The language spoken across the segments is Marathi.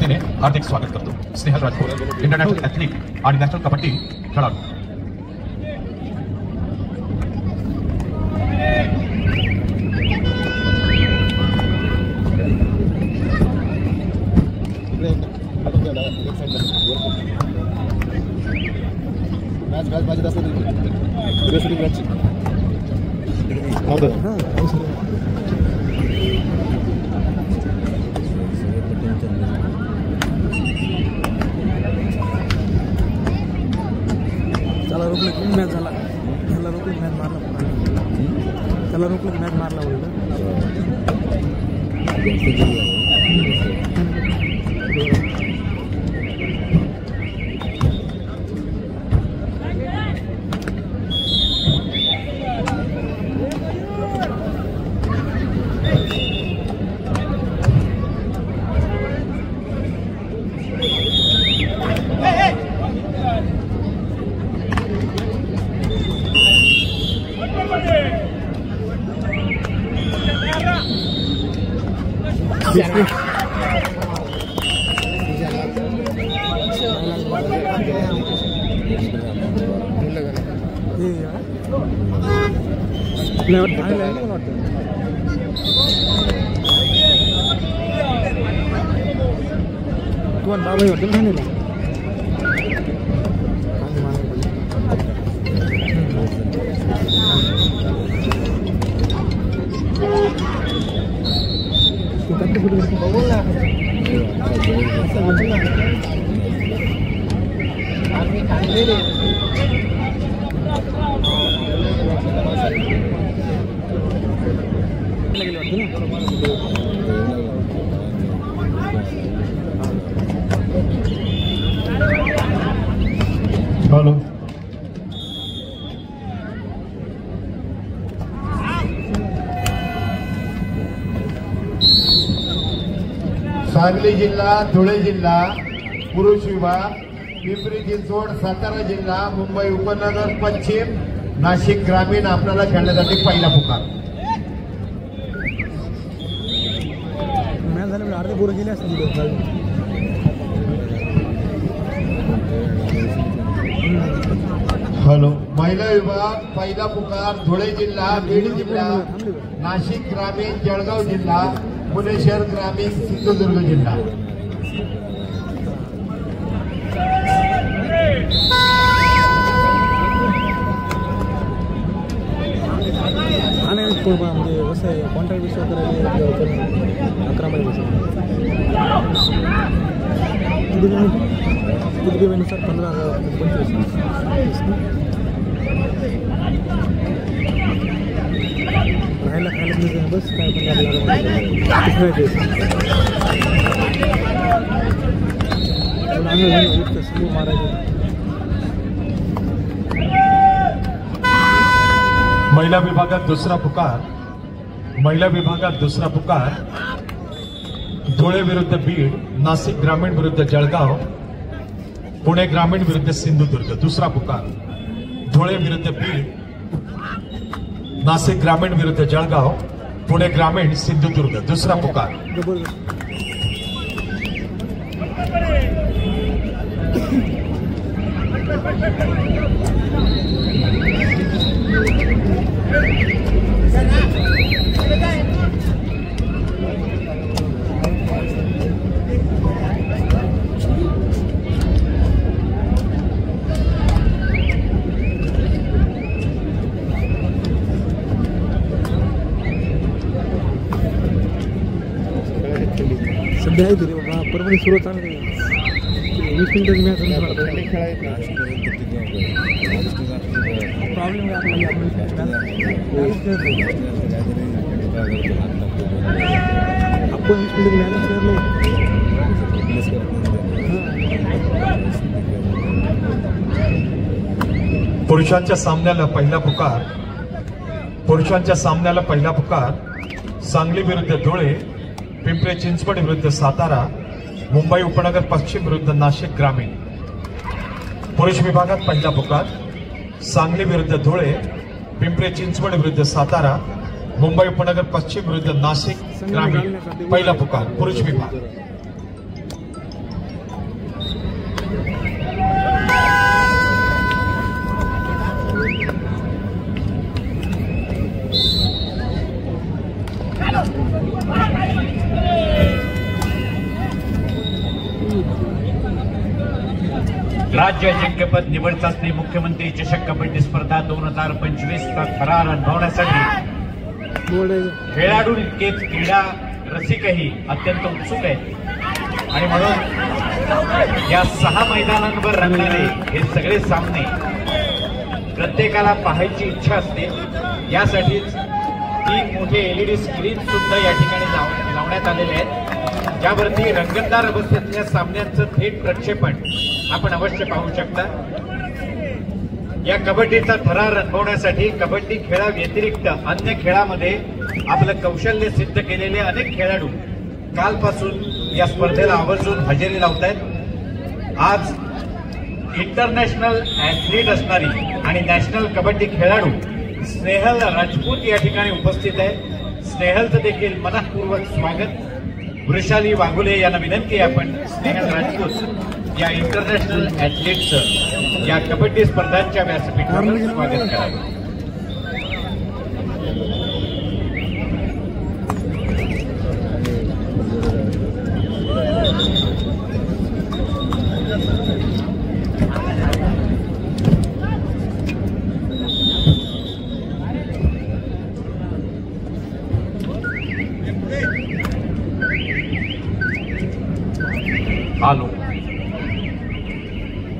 वतीने हार्दिक स्वागत करतो। स्नेहल राजपूत इंटरनॅशनल ॲथलीट आणि नॅशनल कबड्डी खेळाडू। त्याला रोखलं मॅच झाला, त्याला रोखलं मॅच मारला, त्याला रोखलं मॅच मारला तुम बाबा वाटतं नाही ना हॅलो सांगली जिल्हा, धुळे जिल्हा पुरुष विभाग, पिंपरी चिंचवड, सातारा जिल्हा, मुंबई उपनगर पश्चिम, नाशिक ग्रामीण आपल्याला खेळण्यासाठी पहिला पुकार। मॅच झाल्यामुळे अर्धे पोरं गेले असतील। हॅलो महिला विभाग पहिला पुकार धुळे जिल्हा, बीड जिल्हा, नाशिक ग्रामीण, जळगाव जिल्हा, पुणे शहर ग्रामीण, सिंधुदुर्ग जिल्हा। म्हणजे कसं आहे कॉन्ट्रॅक्ट विषय करायला 11 महिने किती महिन्यानुसार 15,025 राहायला खायला मिळते बस काय पण समोर मारायचं। महिला विभागात दुसरा पुकार, महिला विभागात दुसरा पुकार धुळे विरुद्ध बीड, नाशिक ग्रामीण विरुद्ध जळगाव, पुणे ग्रामीण विरुद्ध सिंधुदुर्ग। दुसरा पुकार धुळे विरुद्ध बीड, नाशिक ग्रामीण विरुद्ध जळगाव, पुणे ग्रामीण, सिंधुदुर्ग। दुसरा पुकार सध्या आहे तरी बाबा परभणी सुरू चांगली 20 मिनिटं मॅच प्रॉब्लेम आहे आपण 20 मिनिटं मॅच करलो। पुरुषांच्या सामन्याला पहिला पुकार, पुरुषांच्या सामन्याला पहिला पुकार सांगली विरुद्ध धुळे, पिंपरी चिंचवड विरुद्ध सातारा, मुंबई उपनगर पश्चिम विरुद्ध नाशिक ग्रामीण। पुरुष विभागात पहिला पुकार सांगली विरुद्ध धुळे, पिंपरी चिंचवड विरुद्ध सातारा, मुंबई उपनगर पश्चिम विरुद्ध नाशिक ग्रामीण। पहिला पुकार पुरुष विभाग। राज्य अजिंक्यपद निवड चाचणी मुख्यमंत्री चषक कबड्डी स्पर्धा 2025 चा थरार अनुभवण्यासाठी खेळाडू इतकेच क्रीडा रसिकही अत्यंत उत्सुक आहेत आणि म्हणून या 6 मैदानांवर रंगणारे हे सगळे सामने प्रत्येकाला पाहायची इच्छा असते। यासाठीच 3 मोठे LED स्क्रीन सुद्धा या ठिकाणी लावण्यात आलेले आहेत, ज्यावरती रंगतदार अवस्थेतल्या सामन्यांचं थेट प्रक्षेपण आपण अवश्य पाहू शकता। या कबड्डीचा थरार अनुभवण्यासाठी कबड्डी खेळाव्यतिरिक्त अन्य खेळामध्ये आपलं कौशल्य सिद्ध केलेले अनेक खेळाडू कालपासून या स्पर्धेला आवर्जून हजेरी लावत आहेत। आज इंटरनॅशनल ऍथलीट असणारी आणि नॅशनल कबड्डी खेळाडू स्नेहल राजपूत या ठिकाणी उपस्थित आहे। स्नेहलचं देखील मनःपूर्वक स्वागत। वृषाली वाघुले यांना विनंती आहे आपण स्नेहल राजपूत या इंटरनॅशनल ऍथलीटचं या कबड्डी स्पर्धांच्या व्यासपीठावर स्वागत करावं। आलो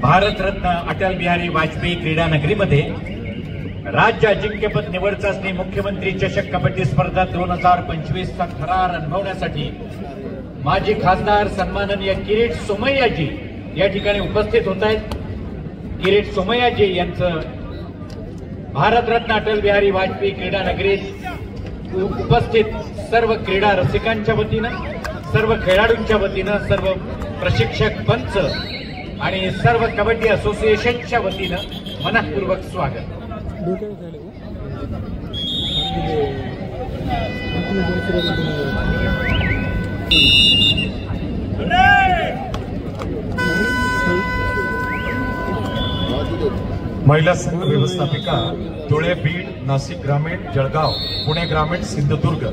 भारतरत्न अटल बिहारी वाजपेयी क्रीडा नगरीमध्ये राज्य अजिंक्यपद निवड चाचणी मुख्यमंत्री चषक कबड्डी स्पर्धा 2025 चा थरार अनुभवण्यासाठी माजी खासदार सन्माननीय किरीट सोमय्याजी या ठिकाणी उपस्थित होत आहेत। किरीट सोमय्याजी यांचं भारतरत्न अटल बिहारी वाजपेयी क्रीडा नगरीत उपस्थित सर्व क्रीडा रसिकांच्या वतीनं, सर्व खेळाडूंच्या वतीनं, सर्व प्रशिक्षक पंच आणि सर्व कबड्डी असोसिएशनच्या वतीनं मनःपूर्वक स्वागत। महिला संघ व्यवस्थापिका धुळे, बीड, नाशिक ग्रामीण, जळगाव, पुणे ग्रामीण, सिंधुदुर्ग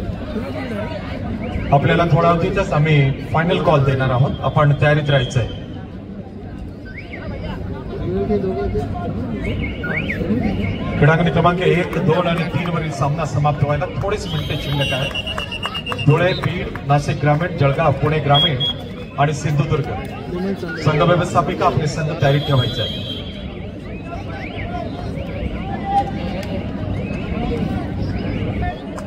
आपल्याला थोडा अवधीतच आम्ही फायनल कॉल देणार आहोत। आपण तयारीत राहायचं आहे। क्रीडांगण क्रमांक 1, 2 आणि 3 वरील सामना समाप्त व्हायला थोडेच मिनिटे शिल्लक आहेत। धुळे, बीड, नाशिक ग्रामीण, जळगाव, पुणे ग्रामीण आणि सिंधुदुर्ग संघ व्यवस्थापिका आपले संघ तयारीत ठेवायचे आहे।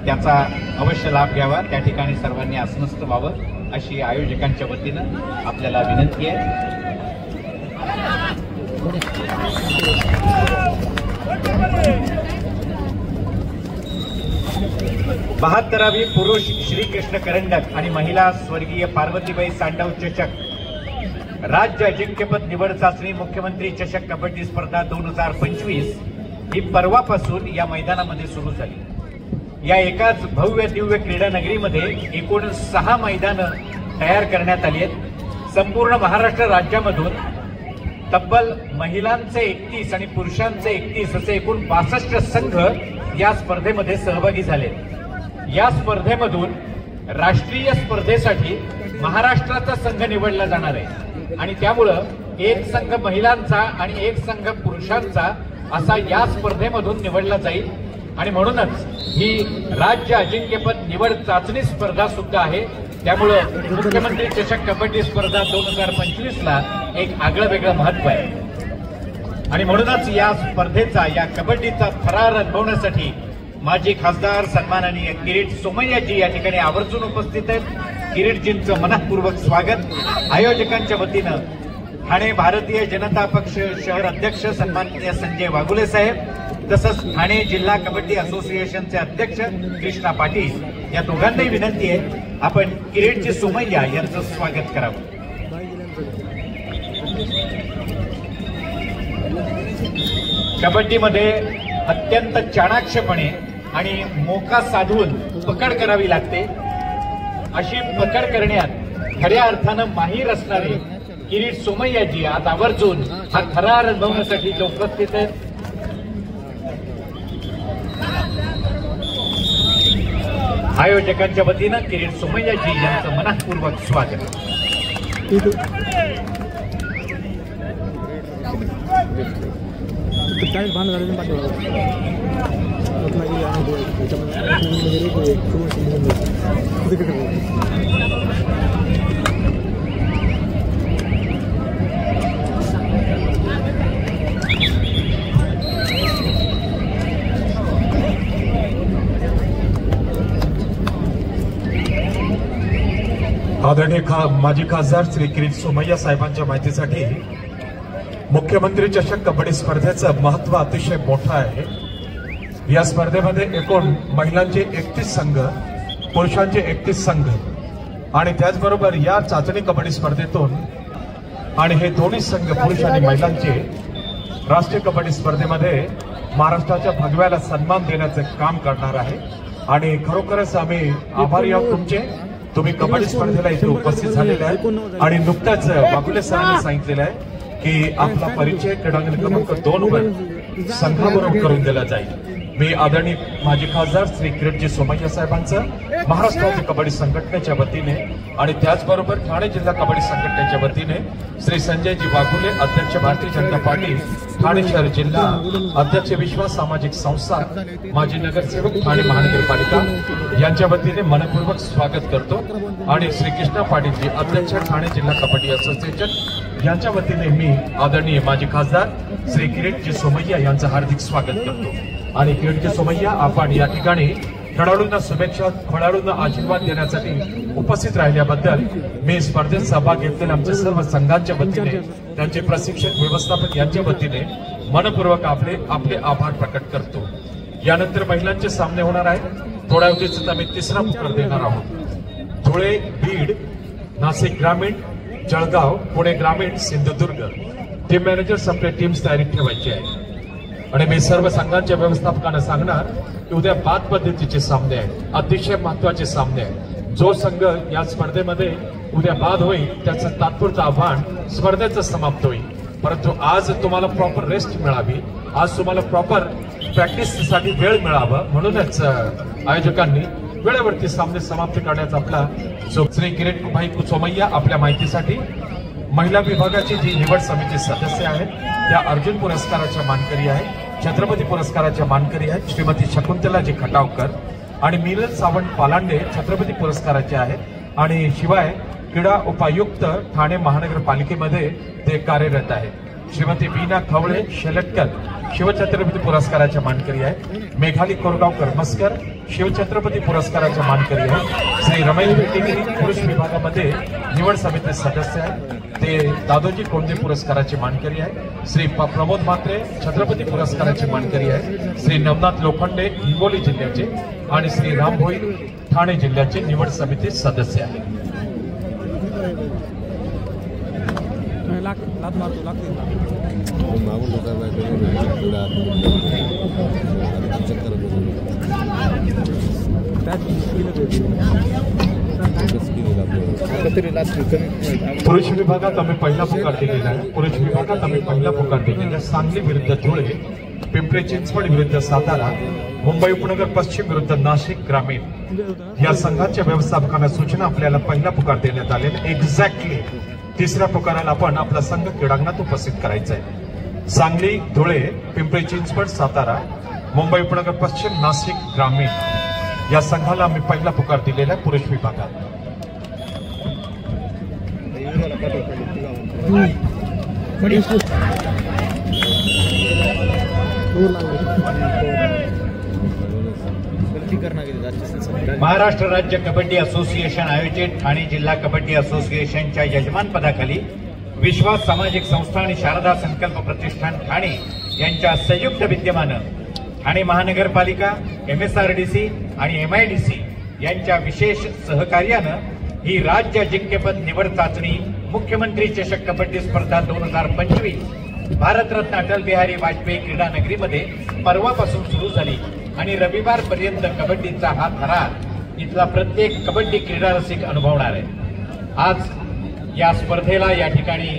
त्याचा अवश्य लाभ घ्यावा, त्या ठिकाणी सर्वांनी आसनस्थ व्हावं अशी आयोजकांच्या वतीनं आपल्याला विनंती आहे। 72वी पुरुष श्रीकृष्ण करंडक आणि महिला स्वर्गीय पार्वतीबाई सांडव चषक राज्य अजिंक्यपद निवड चाचणी मुख्यमंत्री चषक कबड्डी स्पर्धा 2025 ही परवापासून या मैदानामध्ये सुरू झाली। या एकाच भव्य दिव्य क्रीडा नगरीमध्ये एकूण 6 मैदानं तयार करण्यात आली आहेत। संपूर्ण महाराष्ट्र राज्यामधून तब्बल महिलांचे 31 आणि पुरुषांचे 31 असे एकूण 62 संघ या स्पर्धेमध्ये सहभागी झाले। या स्पर्धेमधून राष्ट्रीय स्पर्धेसाठी महाराष्ट्राचा संघ निवडला जाणार आहे आणि त्यामुळं एक संघ महिलांचा आणि एक संघ पुरुषांचा असा या स्पर्धेमधून निवडला जाईल आणि म्हणूनच ही राज्य अजिंक्यपद निवड चाचणी स्पर्धा सुद्धा आहे। त्यामुळं मुख्यमंत्री चषक कबड्डी स्पर्धा 2025 ला एक आगळं वेगळं महत्व आहे आणि म्हणूनच या स्पर्धेचा, या कबड्डीचा थरार अनुभवण्यासाठी माजी खासदार सन्माननीय किरीट सोमय्याजी या ठिकाणी आवर्जून उपस्थित आहेत। किरीटजींचं मनःपूर्वक स्वागत। आयोजकांच्या वतीनं ठाणे भारतीय जनता पक्ष शहर अध्यक्ष सन्माननीय संजय वाघुले साहेब, तसंच ठाणे जिल्हा कबड्डी असोसिएशनचे अध्यक्ष कृष्णा पाटील या दोघांनाही विनंती आहे आपण किरीटजी सोमय्या यांचं स्वागत करावं। कबड्डीमध्ये अत्यंत चाणाक्षपणे आणि मोका साधून पकड करावी लागते। अशी पकड करण्यात खऱ्या अर्थानं माहीर असणारे किरीट सोमय्याजी आज आवर्जून हा थरार अनुभवण्यासाठी उपस्थित आहेत। आयोजकांच्या वतीनं किरीट सोमय्याजी यांचं मनःपूर्वक स्वागत। काय बांध झाले पाठवा रत्नागिरी आणि त्याच्यामध्ये आदरणीय माजी खासदार श्री किरीट सोमय्या साहेबांच्या माहितीसाठी मुख्यमंत्री चषक कबड्डी स्पर्धेचं महत्व अतिशय मोठं आहे। या स्पर्धेमध्ये एकूण महिलांचे 31 संघ, पुरुषांचे 31 संघ आणि त्याचबरोबर या चाचणी कबड्डी स्पर्धेतून आणि हे दोन्ही संघ पुरुष आणि महिलांचे राष्ट्रीय कबड्डी स्पर्धेमध्ये महाराष्ट्राच्या भगव्याला सन्मान देण्याचं काम करणार आहे। आणि खरोखरच आम्ही आभारी आहोत तुमचे। तुम्ही कबड्डी स्पर्धेला इथे उपस्थित झालेले आहे आणि नुकताच बागुले सरांनी सांगितलेलं आहे की आपला परिचय क्रीडांगण क्रमांक 2 वर संघाबरोबर करून दिला जाईल। मी आदरणीय माजी खासदार श्री किरीटजी सोमय्या साहेबांचं महाराष्ट्र राज्य कबड्डी संघटनेच्या वतीने आणि त्याचबरोबर ठाणे जिल्हा कबड्डी संघटनेच्या वतीने श्री संजयजी वाघुले अध्यक्ष भारतीय जनता पार्टी ठाणे शहर जिल्हा अध्यक्ष विश्वास सामाजिक संस्था माजी नगरसेवक ठाणे महानगरपालिका यांच्या वतीने मनपूर्वक स्वागत करतो आणि श्री कृष्णा पाटीलजी अध्यक्ष ठाणे जिल्हा कबड्डी असोसिएशन यांच्या वतीने मी आदरणीय माजी खासदार श्री किरीटजी सोमय्या यांचं हार्दिक स्वागत करतो। आणि किरीटजी सोमय्या आपण या ठिकाणी खेळाडूंना शुभेच्छा, खेळाडूंना आशीर्वाद देण्यासाठी उपस्थित राहिल्याबद्दल मी स्पर्धेत सहभाग घेतलेल्या आमच्या सर्व संघांच्या वतीने त्यांचे प्रशिक्षक व्यवस्थापक यांच्या वतीने मनपूर्वक आपले आभार प्रकट करतो। यानंतर महिलांचे सामने होणार आहेत। थोड्या वेळातच आम्ही तिसरा पुकार देणार आहोत। धुळे, बीड, नाशिक ग्रामीण, जळगाव, पुणे ग्रामीण, सिंधुदुर्ग टीम मॅनेजर्स आपल्या टीम्स तयारीत ठेवायची आहे। आणि मी सर्व संघांच्या व्यवस्थापकांना सांगणार की उद्या बाद पद्धतीचे सामने आहेत, अतिशय महत्वाचे सामने आहेत। जो संघ या स्पर्धेमध्ये उद्या बाद होईल त्याचं तात्पुरतं आव्हान स्पर्धेचं समाप्त होईल, परंतु आज तुम्हाला प्रॉपर रेस्ट मिळावी, आज तुम्हाला प्रॉपर प्रॅक्टिससाठी वेळ मिळावा म्हणूनच आयोजकांनी वेळेवरती सामने समाप्त करण्याचा आपला श्री किरीट भाई सोमय्या आपल्या माहितीसाठी महिला विभागाची जी निवड समिती सदस्य आहेत त्या अर्जुन पुरस्काराच्या मानकरी आहेत, छत्रपती पुरस्काराच्या मानकरी आहेत श्रीमती शकुंतलाजी खटावकर आणि मिलन सावंत पालांडे छत्रपती पुरस्काराचे आहेत आणि शिवाय क्रीडा उपायुक्त ठाणे महानगरपालिकेमध्ये ते कार्यरत आहेत। श्रीमती वीणा खवळे शेलटकर शिवछत्रपती पुरस्काराच्या मानकरी आहेत, मेघाली कोरगावकर मस्कर शिवछत्रपती पुरस्काराच्या मानकरी आहेत, श्री रमेश भेटेगिरी पुरुष विभागामध्ये निवड समिती सदस्य आहेत, ते दादोजी कोंडे पुरस्काराचे मानकरी आहेत, श्री प्रमोद म्हात्रे छत्रपती पुरस्काराचे मानकरी आहेत, श्री नवनाथ लोखंडे हिंगोली जिल्ह्याचे आणि श्री राम भोईर ठाणे जिल्ह्याचे निवड समिती सदस्य आहेत। लात मारतो लागते पुरुष विभागात आम्ही पहिला पुकार दिलेला आहे। पुरुष विभागात आम्ही पहिला पुकार दिलेला आहे। सांगली विरुद्ध धुळे, पिंपरी चिंचवड विरुद्ध सातारा, मुंबई उपनगर पश्चिम विरुद्ध नाशिक ग्रामीण या संघाच्या व्यवस्थापकांना सूचना आपल्याला पहिला पुकार देण्यात आलेला। एक्झॅक्टली तिसऱ्या पुकाराला आपण आपला संघ क्रीडांगणात उपस्थित करायचा आहे। सांगली, धुळे, पिंपरी चिंचवड, सातारा, मुंबई उपनगर पश्चिम, नाशिक ग्रामीण या संघाला आम्ही पहिला पुकार दिलेला आहे पुरुष विभागात। महाराष्ट्र राज्य कबड्डी असोसिएशन आयोजित ठाणे जिल्हा कबड्डी असोसिएशनच्या यजमानपदाखाली विश्वास सामाजिक संस्था आणि शारदा संकल्प प्रतिष्ठान ठाणे यांच्या संयुक्त विद्यमानं ठाणे महानगरपालिका, MSRDC आणि MIDC यांच्या विशेष सहकार्यानं ही राज्य अजिंक्यपद निवड चाचणी मुख्यमंत्री चषक कबड्डी स्पर्धा 2025 भारतरत्न अटल बिहारी वाजपेयी क्रीडा नगरीमध्ये परवापासून सुरू झाली आणि रविवारपर्यंत कबड्डीचा हा थरार इथला प्रत्येक कबड्डी क्रीडा रसिक अनुभवणार आहे। आज या स्पर्धेला या ठिकाणी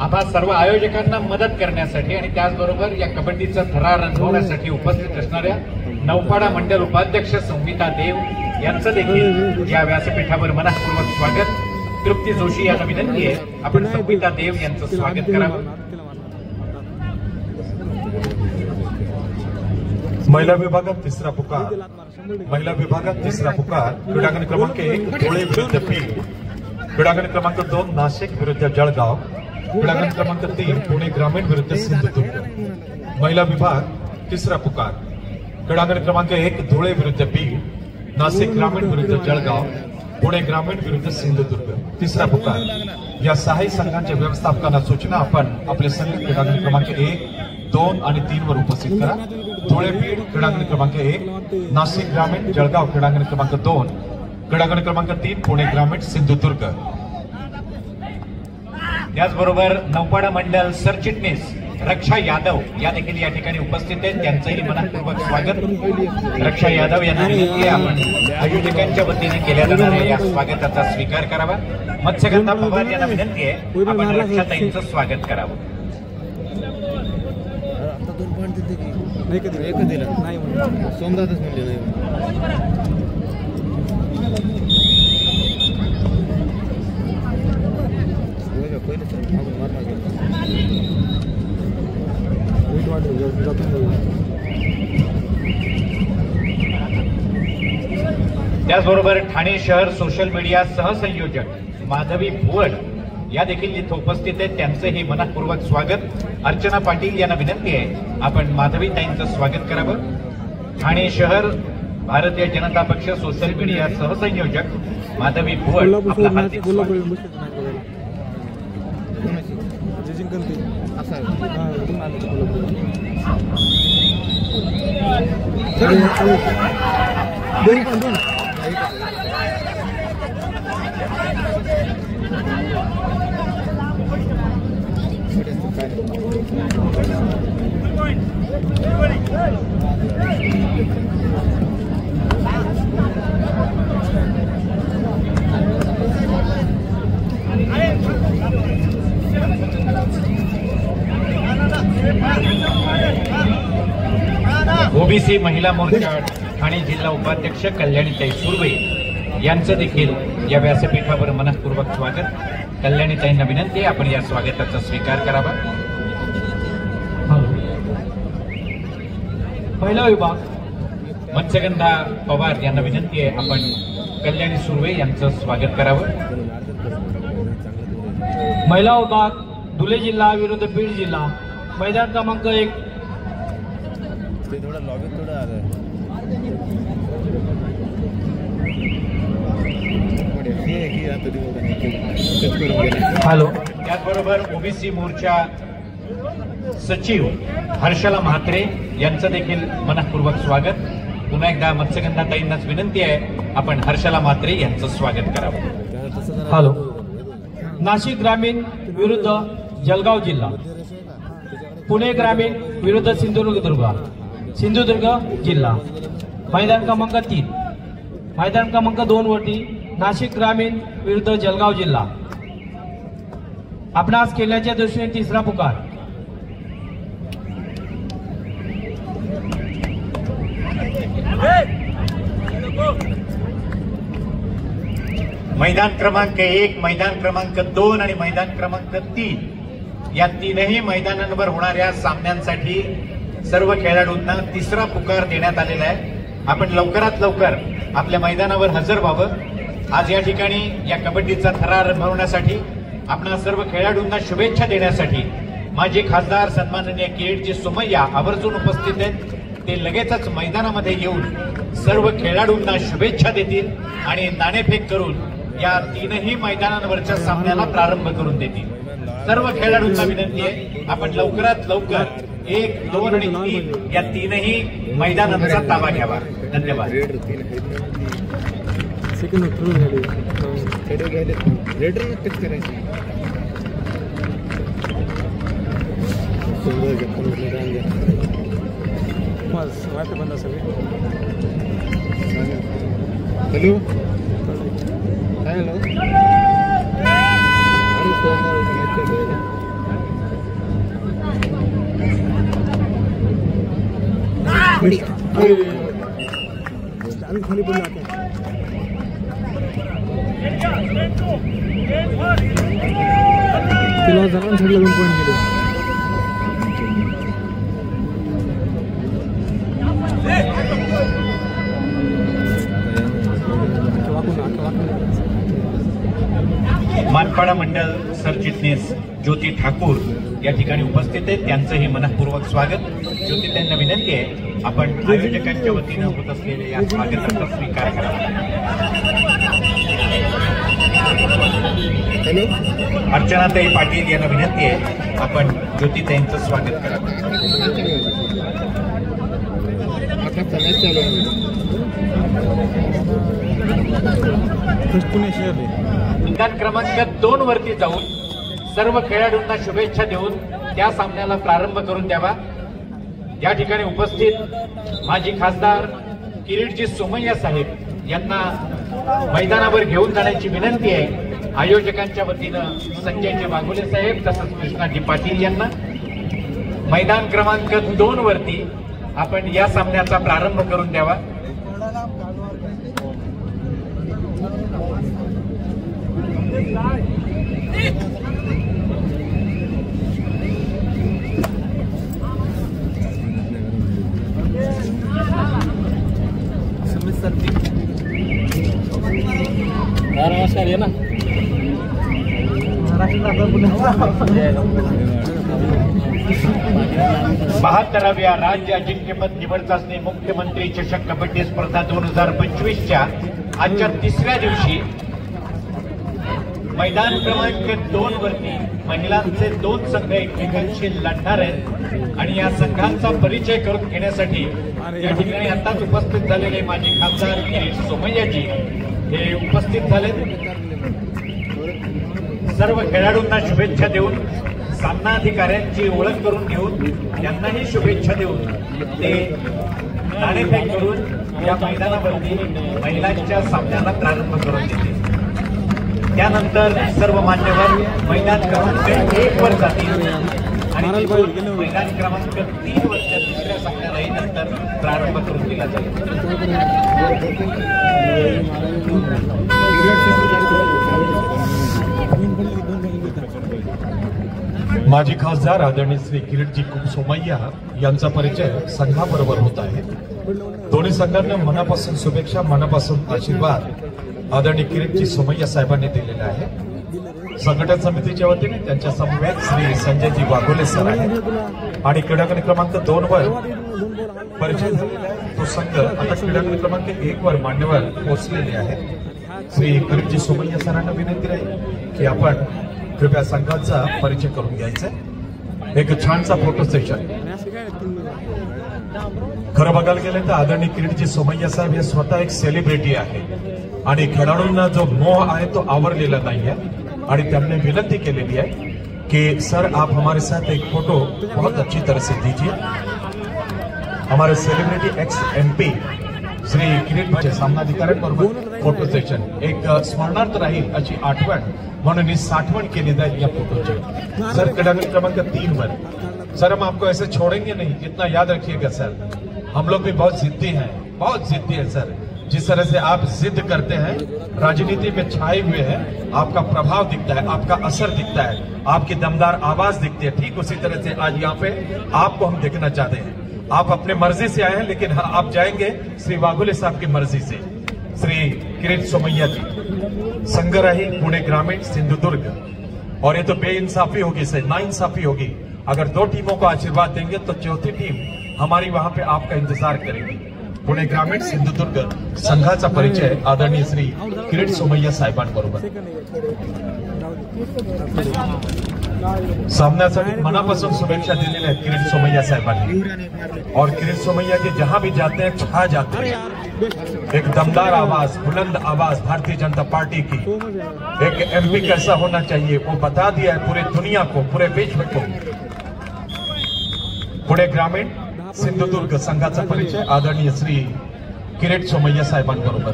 आम्हा सर्व आयोजकांना मदत करण्यासाठी आणि त्याचबरोबर या कबड्डीचा थरार अनुभवण्यासाठी उपस्थित असणाऱ्या नौपाडा मंडल उपाध्यक्ष संविता देव यांचं देखील या व्यासपीठावर मनपूर्वक स्वागत। तृप्ती जोशी यांना विनंती आहे आपण संगीता देव यांचं स्वागत करावं. महिला विभागात तिसरा पुकार क्रीडांगण क्रमांक 1 धुळे विरुद्ध बीड, क्रीडांगण क्रमांक 2 नाशिक विरुद्ध जळगाव, क्रीडांगण क्रमांक 3 पुणे ग्रामीण विरुद्ध सिंधुदुर्ग. महिला विभाग तिसरा पुकार क्रीडांगण क्रमांक 1 धुळे विरुद्ध बीड, नाशिक ग्रामीण विरुद्ध जळगाव, पुणे ग्रामीण विरुद्ध सिंधुदुर्ग. तिसरा पुकार. या सहाही संघांच्या व्यवस्थापकांना सूचना आपण आपले संघ क्रीडांगण क्रमांक 1, 2 आणि 3 वर उपस्थित करा. धुळे बीड क्रीडांगण क्रमांक 1, नाशिक ग्रामीण जळगाव क्रीडांगण क्रमांक 2, क्रीडांगण क्रमांक 3 पुणे ग्रामीण सिंधुदुर्ग. त्याचबरोबर नौपाडा मंडल सरचिटणीस रक्षा यादव या देखील या ठिकाणी उपस्थित आहेत. त्यांचंही मनपूर्वक स्वागत. रक्षा यादव यांना विनंती आहे आपण आयोजकांच्या वतीने केल्या जाणाऱ्या या स्वागताचा स्वीकार करावा. मत्स्यगंधा पवार यांना विनंती आहे आपण रक्षाताईंचं स्वागत करावं. नाही कधी एक दिला नाही म्हणून सोमनाथच म्हणले नाही. त्याचबरोबर ठाणे शहर सोशल मीडिया सहसंयोजक माधवी भुवड या देखील इथं उपस्थित आहेत. त्यांचंही मनपूर्वक स्वागत. अर्चना पाटील यांना विनंती आहे आपण माधवीताईंचं स्वागत करावं. ठाणे शहर भारतीय जनता पक्ष सोशल मीडिया सहसंयोजक माधवी भुवड आपला हार्दिक स्वागत. ओबीसी महिला मोर्चा ठाणे जिल्हा उपाध्यक्ष कल्याणीताई सुर्वे यांचं देखील या व्यासपीठावर मनपूर्वक स्वागत. कल्याणीताईंना विनंती आहे आपण या स्वागताचा स्वीकार करावा. महिला विभाग मत्स्यगंधा पवार यांना विनंती आहे आपण कल्याणी सुर्वे यांचं स्वागत करावं. महिला विभाग धुळे जिल्हा विरुद्ध बीड जिल्हा, मैदान क्रमांक 1. हॅलो. त्याचबरोबर ओबीसी मोर्चा सचिव हर्षला म्हात्रे यांचं देखील मनपूर्वक स्वागत. पुन्हा एकदा मत्स्यगंधाताईंनाच विनंती आहे आपण हर्षला म्हात्रे यांचं स्वागत करावं. हॅलो. नाशिक ग्रामीण विरुद्ध जळगाव जिल्हा, पुणे ग्रामीण विरुद्ध सिंधुदुर्ग जिल्हा, मैदान क्रमांक 3. मैदान क्रमांक 2 वरती नाशिक ग्रामीण विरुद्ध जळगाव जिल्हा. आपणास केल्याच्या दृष्टीने तिसरा पुकार. मैदान क्रमांक 1, मैदान क्रमांक 2 आणि मैदान क्रमांक 3 या तीनही मैदानांवर होणाऱ्या सामन्यांसाठी सर्व खेळाडूंना तिसरा पुकार देण्यात आलेला आहे. आपण लवकरात लवकर आपल्या मैदानावर हजर व्हावं. आज या ठिकाणी या कबड्डीचा थरार रंगवण्यासाठी आपणा सर्व खेळाडूंना शुभेच्छा देण्यासाठी माजी खासदार सन्माननीय केएडजी सोमय्या आवर्जून उपस्थित आहेत. ते लगेचच मैदानामध्ये येऊन सर्व खेळाडूंना शुभेच्छा देतील आणि नाणेफेक करून या तीनही मैदानांवरच्या सामन्याला प्रारंभ करून देतील. सर्व खेळाडूंना विनंती आहे आपण लवकरात लवकर 1, 2 आणि 3 या तीनही मैदानांचा ताबा घ्यावा. धन्यवाद. हॅलो. हॅलो. खाली पडला. तिला जरा सगळं 2 पॉईंट गेले. मानपाडा मंडळ सरचिटणीस ज्योती ठाकूर या ठिकाणी उपस्थित आहेत. त्यांचंही मनपूर्वक स्वागत. ज्योती, त्यांना विनंती आहे आपण आयोजकांच्या वतीनं होत असलेल्या या स्वागताचा स्वीकार करावा. अर्चनाताई पाटील यांना विनंती आहे आपण ज्योतिताईंचं स्वागत करावं. मैदान क्रमांक 2 वरती जाऊन सर्व खेळाडूंना शुभेच्छा देऊन त्या सामन्याला प्रारंभ करून द्यावा. या ठिकाणी उपस्थित माजी खासदार किरीटजी सोमय्या साहेब यांना मैदानावर घेऊन जाण्याची विनंती आहे. आयोजकांच्या वतीनं संजयजी वाघोले साहेब तसंच कृष्णाजी पाटील यांना मैदान क्रमांक 2 वरती आपण या सामन्याचा प्रारंभ करून द्यावा. नमस्कार ये ना 72व्या राज्य अजिंक्यपद निवड चाचणी मुख्यमंत्री चषक कबड्डी स्पर्धा 2025च्या आजच्या 3ऱ्या दिवशी मैदान क्रमांक 2 वरती महिलांचे 2 संघ एकमेकांशी लढणार आहेत आणि या संघांचा परिचय करून घेण्यासाठी या ठिकाणी आताच उपस्थित झालेले माजी खासदार किरीट सोमय्याजी हे उपस्थित झाले. सर्व खेळाडूंना शुभेच्छा देऊन सामना अधिकाऱ्यांची ओळख करून घेऊन त्यांनाही शुभेच्छा देऊन ते नाणेफेक करून या मैदानावरती महिलांच्या सामन्याला प्रारंभ करून देतील. त्यानंतर सर्व मान्यवर मैदान क्रमांक 1 वर जातील आणि मैदान क्रमांक 3 वरच्या 3ऱ्या सामन्यालाही नंतर प्रारंभ करून दिला जाईल. माजी खासदार आदरणीय श्री किरीटजी सोमय्या यांचा परिचय संघाबरोबर होत आहे. दोन्ही संघांना मनापासून शुभेच्छा, मनापासून आशीर्वाद आदरणीय किरीटजी सोमय्या साहेबांनी दिलेला आहे. संघटन समितीच्या वतीने त्यांच्या समवेत श्री संजयजी वाघोले सर आहेत आणि क्रीडांगण क्रमांक 2 वर परिचय झालेला आहे. तो संघ आता क्रीडांगण क्रमांक 1 वर मान्यवर पोहोचलेले आहेत. श्री किरीटजी सोमय्या सरांना विनंती आहे की आपण कृपया संघाचा परिचय करून घ्यायचा. एक छानसा फोटो सेशन. खरं बघायला गेलं तर आदरणीय किरीटजी सोमय्या साहेब हे स्वतः एक सेलिब्रिटी आहे आणि खेळाडूंना जो मोह आहे तो आवरलेला नाही आहे आणि त्यांनी विनंती केलेली आहे कि सर आप हमारे साथ एक फोटो बहुत अच्छी तरह से दीजिए. हमारे celebrity ex MP Shri Kirit सामनाधिकाऱ्यांबरोबर फोटो सेशन एक स्मरणार्थ राहील अशी आठवण म्हणून ही साठवण केली जाईल या फोटोची. सर क्रीडांगण क्रमांक 3 वर. सर हम आपको ऐसे छोड़ेंगे नहीं, इतना याद रखिएगा सर. हम लोग भी बहुत जिद्दी हैं, बहुत जिद्दी है सर. जिस तरह से आप जिद करते हैं, राजनीति में छाए हुए हैं, आपका प्रभाव दिखता है, आपका असर दिखता है, आपकी दमदार आवाज दिखती है. ठीक उसी तरह से आज यहाँ पे आपको हम देखना चाहते हैं. आप अपने मर्जी से आए हैं लेकिन हाँ, आप जाएंगे श्री वाघोले साहब की मर्जी से. श्री किरीट सोमय्या जी संघ रही पुणे ग्रामीण सिंधुदुर्ग. और ये तो बेइंसाफी होगी सर, नाइंसाफी होगी. अगर 2 टीमों को आशीर्वाद देंगे तो चौथी टीम हमारी वहां पे आपका इंतजार करेगी. पुणे ग्रामीण सिंधुदुर्ग संघाचा परिचय आदरणीय श्री किरीट सोमय्या साहेबांबरोबर. सामन्यासाठी मनापासून शुभेच्छा दिलेल्या आहेत किरीट सोमय्या साहेबांनी. और किरीट सोमय्या जी जहां भी जाते हैं छा जाते हैं. एक दमदार आवाज, बुलंद आवाज भारतीय जनता पार्टी की. एक MP कैसा होना चाहिए वो बता दिया है पूरे दुनिया को, पूरे विश्व को. पुणे ग्रामीण सिंधुदुर्ग संघाचा परिचय आदरणीय श्री किरीट सोमय्या साहेबांबरोबर.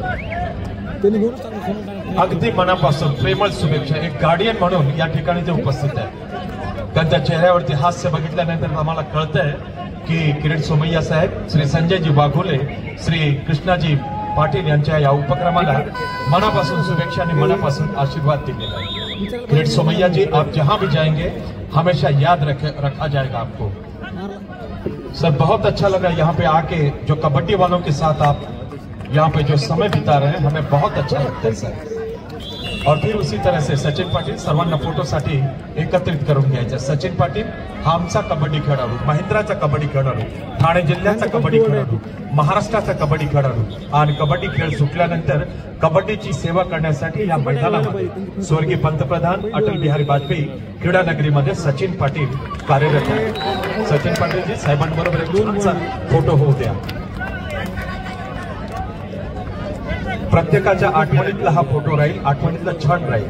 अगदी मनापासून प्रेमळ शुभेच्छा. एक गार्डियन म्हणून या ठिकाणी ते उपस्थित आहे. त्यांच्या चेहऱ्यावरती हास्य बघितल्यानंतर आम्हाला कळतंय की किरीट सोमय्या साहेब, श्री संजयजी वाघोले, श्री कृष्णाजी पाटील यांच्या या उपक्रमाला मनापासून शुभेच्छा आणि मनापासून आशीर्वाद दिलेला आहे. किरीट सोमैया जी, आप जहां भी जाएंगे हमेशा याद रखा जाएगा आपको। सर बहुत अच्छा लगा यहाँ पे आके, जो कबड्डी वालों के साथ आप यहाँ पे जो समय बिता रहे हैं हमें बहुत अच्छा लगता है सर। और फिर उसी तरह से सचिन पाटील सर्वांना फोटोसाठी एकत्रित करून घ्यायचं। सचिन पाटील हा आमचा कबड्डी खेळाडू, महिंद्राचा कबड्डी खेळाडू, ठाणे जिल्ह्याचा कबड्डी खेळाडू, महाराष्ट्राचा कबड्डी खेळाडू आणि कबड्डी खेळ सुटल्यानंतर कबड्डीची सेवा करण्यासाठी या मैदानामध्ये स्वर्गीय पंतप्रधान अटल बिहारी वाजपेयी क्रीडा नगरीमध्ये सचिन पाटील कार्यरत आहे। सचिन पाटीलजी साहेबांबरोबर एक छानसा फोटो होऊ द्या। प्रत्येकाच्या आठवणीतला हा फोटो राहील, आठवणीतला क्षण राहील।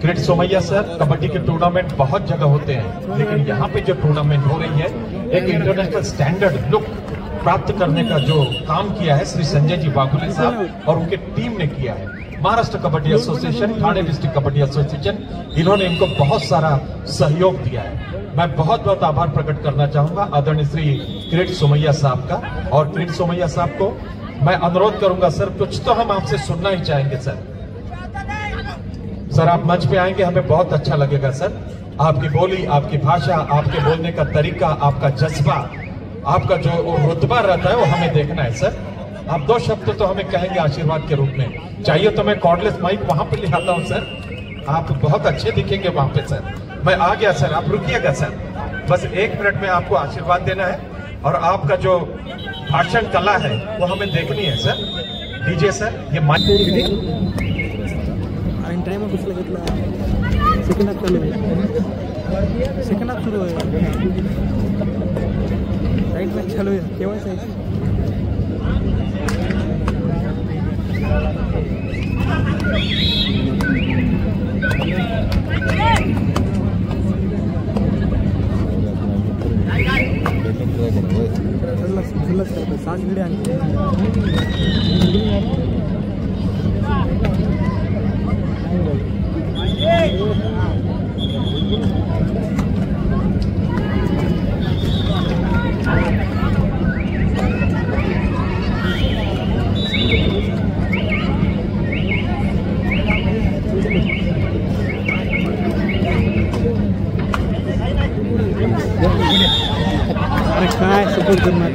किरीट सोमैया सर, कबड्डी के टूर्नामेंट बहुत जगह होते हैं, लेकिन यहाँ पे जो टूर्नामेंट हो रही है एक इंटरनेशनल स्टैंडर्ड लुक प्राप्त करने का जो काम किया है श्री संजय जी वाघुले साहब और उनके टीम ने किया है। Maharashtra kabaddi association, Thane district kabaddi association, इन्होंने इनको बहुत सारा सहयोग दिया है। मैं बहुत बहुत आभार प्रकट करना चाहूंगा आदरणीय श्री किरीट सोमैया साहब का। और किरीट सोमैया साहब को मैं अनुरोध करूंगा सर, कुछ तो हम आपसे सुनना ही चाहेंगे सर। सर आप मंच पे आएंगे हमें बहुत अच्छा लगेगा सर। आपकी बोली, आपकी भाषा, आपके बोलने का तरीका, आपका जज्बा, आपका जो रुतबा रहता है वो हमें देखना है सर। आप दो शब्द तो हमें कहेंगे आशीर्वाद के रूप में। चाहिए तो मैं कॉर्डलेस माइक वहां पे ले आता हूं सर, आप बहुत अच्छे दिखेंगे वहां पे सर। मैं आ गया सर, आप रुकिएगा सर, बस 1 मिनट में आपको आशीर्वाद देना है और आपका जो भाषण कला है वो हमें देखनी है सर। डीजे सर ये माइक आणि टाइम कसला घेतला, सेकंदात चालू आहे, सेकंदात सुरू आहे, राईट मॅच चालू आहे, केव्हाच आहे। सात गिडे आणते अरे काय सपोर्ट करणार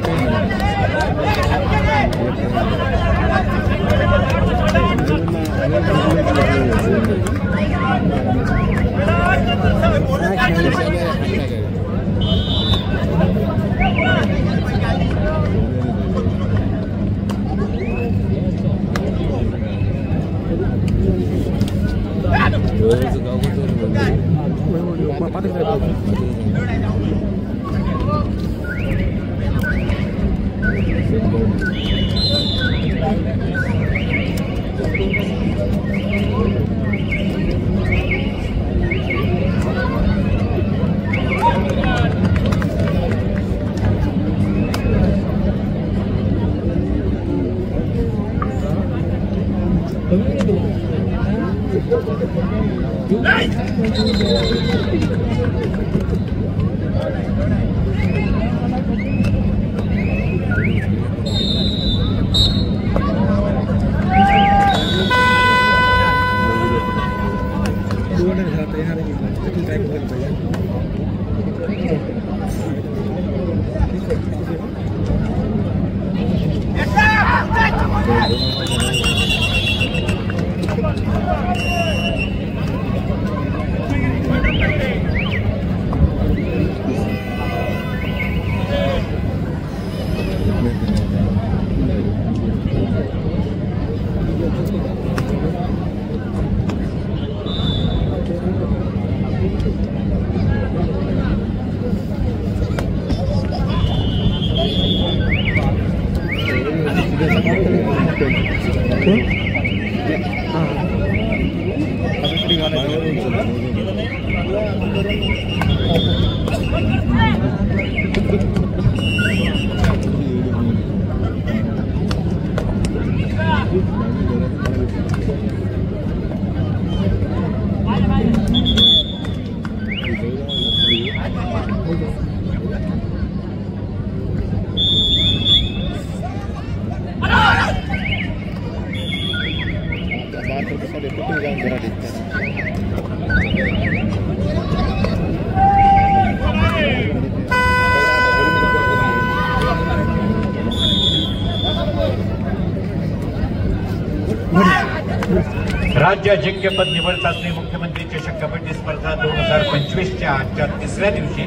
राज्य अजिंक्यपद निवड चाचणी मुख्यमंत्री चषक कबड्डी स्पर्धा 2025च्या आजच्या तिसऱ्या दिवशी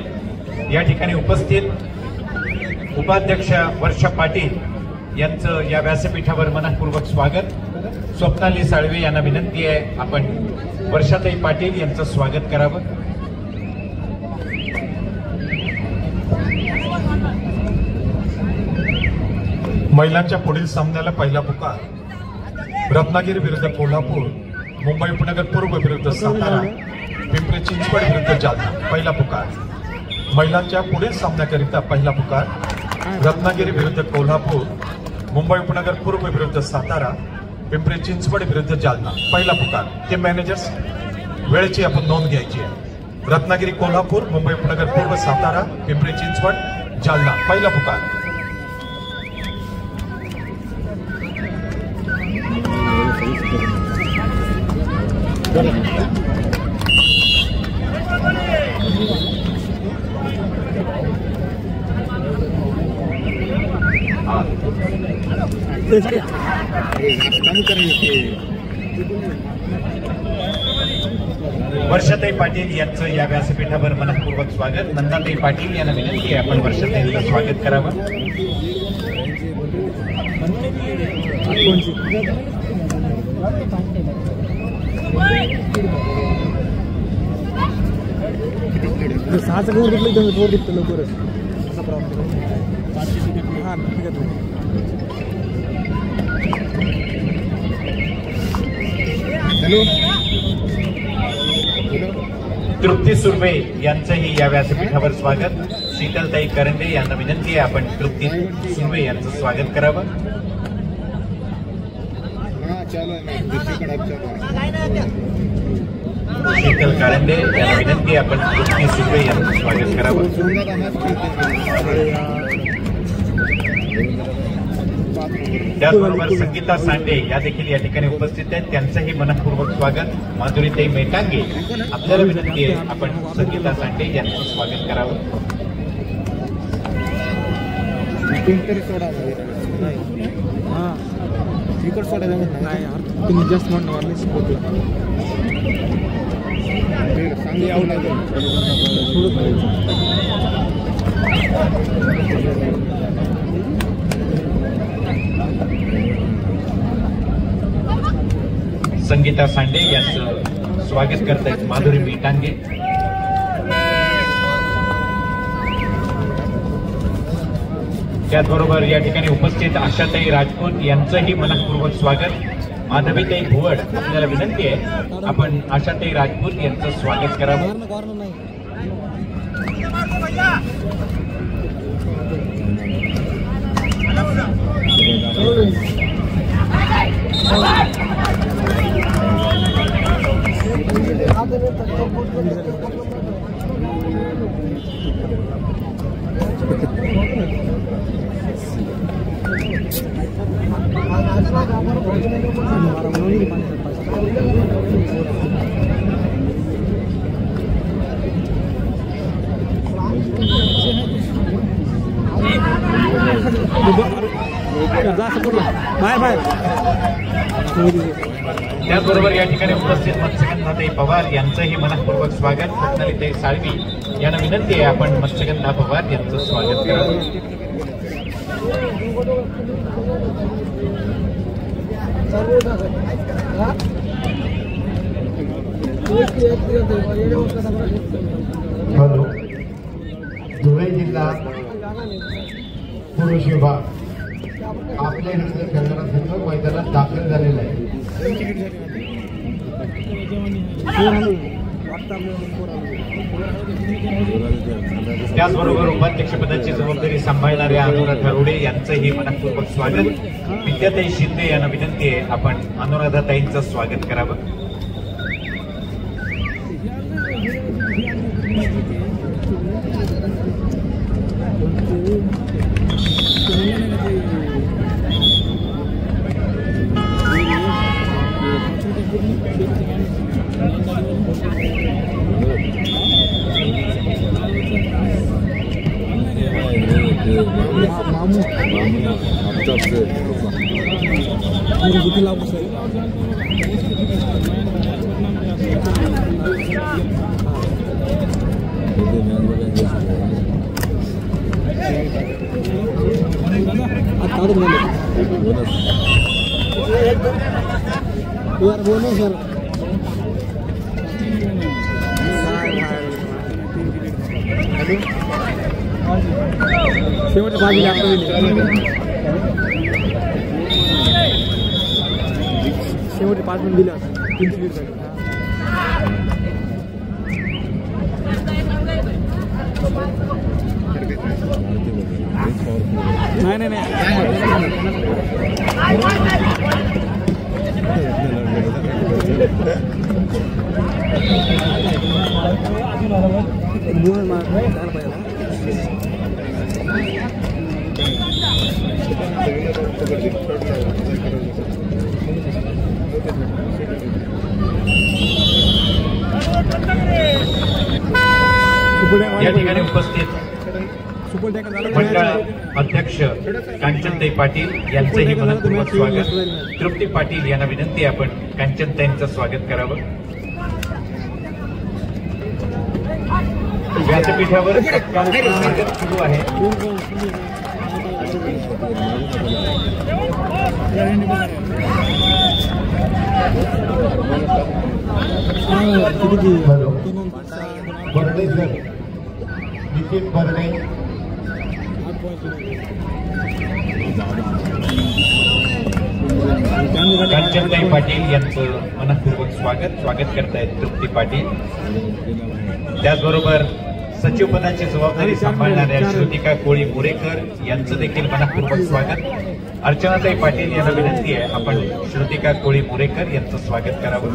या ठिकाणी उपस्थित उपाध्यक्ष वर्षा पाटील यांचं या व्यासपीठावर मनपूर्वक स्वागत. स्वप्नाली साळवे यांना विनंती आहे आपण वर्षाताई पाटील यांचं स्वागत करावं. महिलांच्या पुढील सामन्याला पहिला पुकार रत्नागिरी विरुद्ध कोल्हापूर, मुंबई उपनगर पूर्व विरुद्ध सातारा, पिंपरी चिंचवड विरुद्ध जालना. पहिला पुकार महिलांच्या पुढील सामन्याकरिता पहिला पुकार रत्नागिरी विरुद्ध कोल्हापूर, मुंबई उपनगर पूर्व विरुद्ध सातारा, पिंपरी चिंचवड विरुद्ध जालना. पहिला पुकार. टीम मॅनेजर्स वेळेची आपण नोंद घ्यायची आहे. रत्नागिरी कोल्हापूर, मुंबई उपनगर पूर्व सातारा, पिंपरी चिंचवड जालना. पहिला पुकार. वर्षाताई पाटील यांचं या व्यासपीठावर मनपूर्वक स्वागत. नंदाताई पाटील यांना विनंती आहे आपण वर्षाताईंचं स्वागत करावं. सहाचं गोर घेतलं एकदम गोर घेतलं लवकरच असा प्रॉब्लेम. हां ठीक आहे. तृप्ती सुर्वे यांचंही या व्यासपीठावर स्वागत. शीतलताई करंडे यांना विनंती आहे आपण तृप्ती सुर्वे यांचं स्वागत करावं. शीतल करंडे यांना विनंती आहे आपण तृप्ती सुर्वे यांचं स्वागत करावं. त्याचबरोबर संगीता सांडे या देखील या ठिकाणी उपस्थित आहेत. त्यांचंही मनपूर्वक स्वागत. माधुरीताई मेटांगे आपल्याला विनंती आहे आपण संगीता सांडे यांचं स्वागत करावं. हां तिकड सोडा नाही तुम्ही जस्ट म्हणून शिकवतो संगीता सांडे यांचं स्वागत करतायत माधुरी मेटांगे. त्याचबरोबर या ठिकाणी उपस्थित आशाताई राजपूत यांचंही मनपूर्वक स्वागत. माधवीताई भुवड आपल्याला विनंती आहे आपण आशाताई राजपूत यांचं स्वागत करावं. त्याचबरोबर या ठिकाणी उपस्थित मत्स्यगंधाताई पवार यांचंही मनपूर्वक स्वागत. स्वप्नालीताई साळवी यांना विनंती आहे आपण मत्स्यगंधा पवार यांचं स्वागत करावं. हॅलो. धुळे जिल्हा पुरुष विभाग आपल्या इथलं खेळणारा संघ मैदानात दाखल झालेला आहे. त्याचबरोबर उपाध्यक्षपदाची जबाबदारी सांभाळणाऱ्या अनुराधा रोडे यांचंही मनपूर्वक स्वागत. विद्याताई शिंदे यांना विनंती आहे आपण अनुराधाताईंचं स्वागत करावं. मामू किती लाभ शेवटची बाजू शेवटचे 5 मिनिट दिले 300 लीटर नाही या ठिकाणी उपस्थित मंडळ अध्यक्ष कांचनताई पाटील यांचंही मनपूर्वक स्वागत. तृप्ती पाटील यांना विनंती आपण कांचनताईंचं स्वागत करावं. व्यासपीठावर स्वागत सुरू आहे. हॅलो बर्डे सर नितीन बर्डे कांचनताई पाटील यांचं मनपूर्वक स्वागत करतायत तृप्ती पाटील. त्याचबरोबर सचिव पदाची जबाबदारी सांभाळणाऱ्या श्रुतिका कोळी मोरेकर यांचं देखील मनपूर्वक स्वागत. अर्चनाताई पाटील यांना विनंती आहे आपण श्रुतिका कोळी मोरेकर यांचं स्वागत करावं.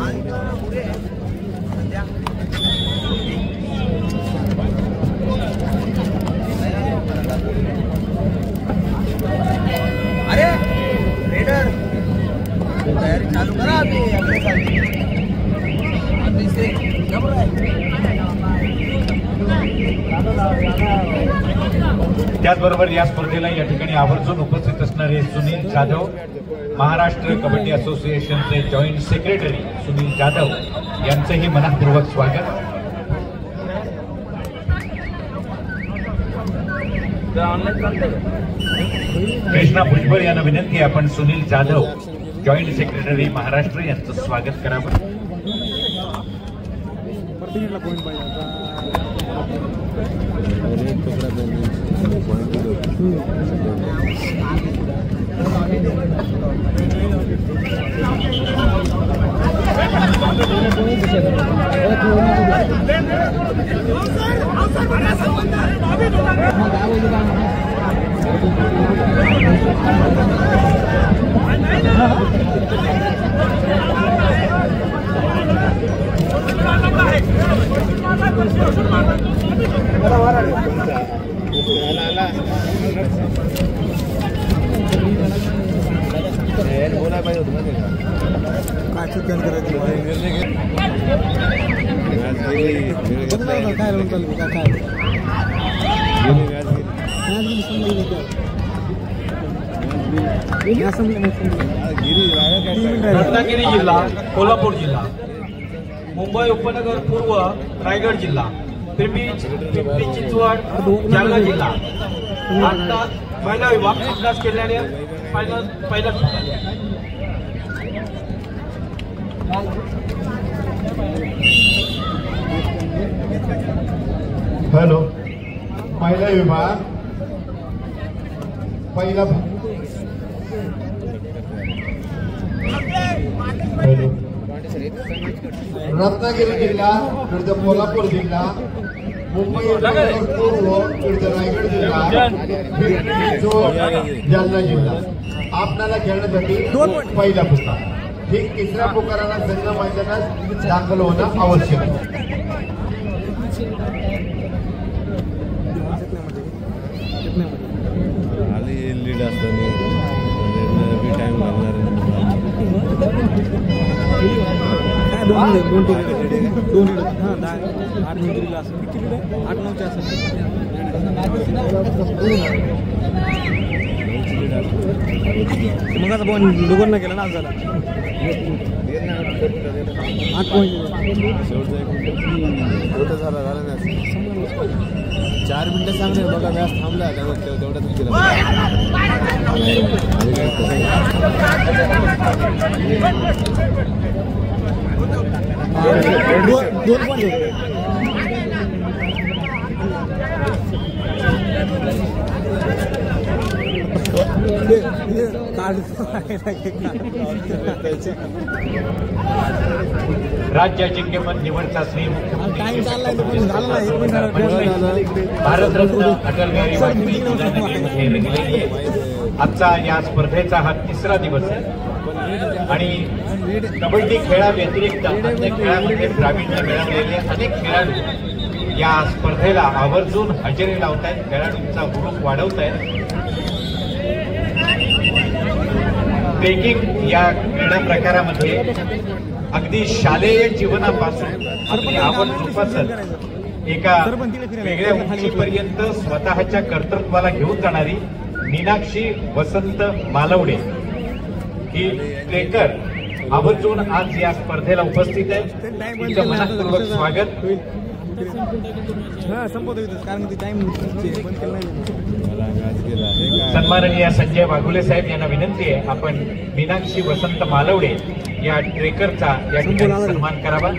तयारी चालू करा त्याचबरोबर या स्पर्धेला या ठिकाणी आवर्जून उपस्थित असणारे सुनील जाधव, महाराष्ट्र कबड्डी असोसिएशनचे जॉईंट सेक्रेटरी सुनील जाधव यांचंही मनपूर्वक स्वागत. कृष्णा भुजबळ यांना विनंती आहे आपण सुनील जाधव जॉईंट सेक्रेटरी महाराष्ट्र यांचं स्वागत करावं. रत्नागिरी जिल्हा, कोल्हापूर जिल्हा, मुंबई उपनगर पूर्व, रायगड जिल्हा, पिंपरी चिंचवड, जालना जिल्हा. आता महिला विभाग अभ्यास केल्याने पहिला हॅलो महिला विभाग पहिला हॅलो रत्नागिरी जिल्हा विरुद्ध कोल्हापूर जिल्हा, मुंबई पूर्व विरुद्ध रायगड जिल्हा, जालना जिल्हा. आपल्याला खेळण्यासाठी पहिला पुकार. ठीक तिसऱ्या पुकाराला संघ मैदानात दाखल होणं आवश्यक आहे. लीड असताना टाइम लागणार. चांगले 2 टीम 2 लीड हां 8 9 असं किती लीड आहे 8 9चे असं मग आता पण दोघांना केला ना आज झाला 8 पॉईंट झाला ना 4 मिनिटं सांगले बघा मॅच थांबला तेवढ्याच केलं दोन पॉईंट राज्य अजिंक्यपद निवड चाचणी टाइम चाललाय तो पण झाला नाही 1 मिनिट भारतरत्न अटल बिहारी वाजपेयी मध्ये रंगलेली आहे. आजचा या स्पर्धेचा हा 3रा दिवस आहे आणि कबड्डी खेळाव्यतिरिक्त अन्य खेळामध्ये प्रावीण्य मिळवलेले अनेक खेळाडू या स्पर्धेला आवर्जून हजेरी लावत आहेत. खेळाडूंचा हुरूप वाढवत आहेत. ट्रेकिंग या क्रीडा प्रकारामध्ये अगदी शालेय जीवनापासून आपली आवड जोपासत एका वेगळ्या उंचीपर्यंत स्वतःच्या कर्तृत्वाला घेऊन जाणारी मीनाक्षी वसंत मालवडे ही ट्रेकर आवर्जून आज या स्पर्धेला उपस्थित आहे. तिचं मनपूर्वक स्वागत. हां संपवतो कारण की टाइम बंद केला नाही. सन्माननीय संजय वाघुले साहेब यांना विनंती आहे आपण मीनाक्षी वसंत मालवडे या ट्रेकरचा या ठिकाणी सन्मान करावा.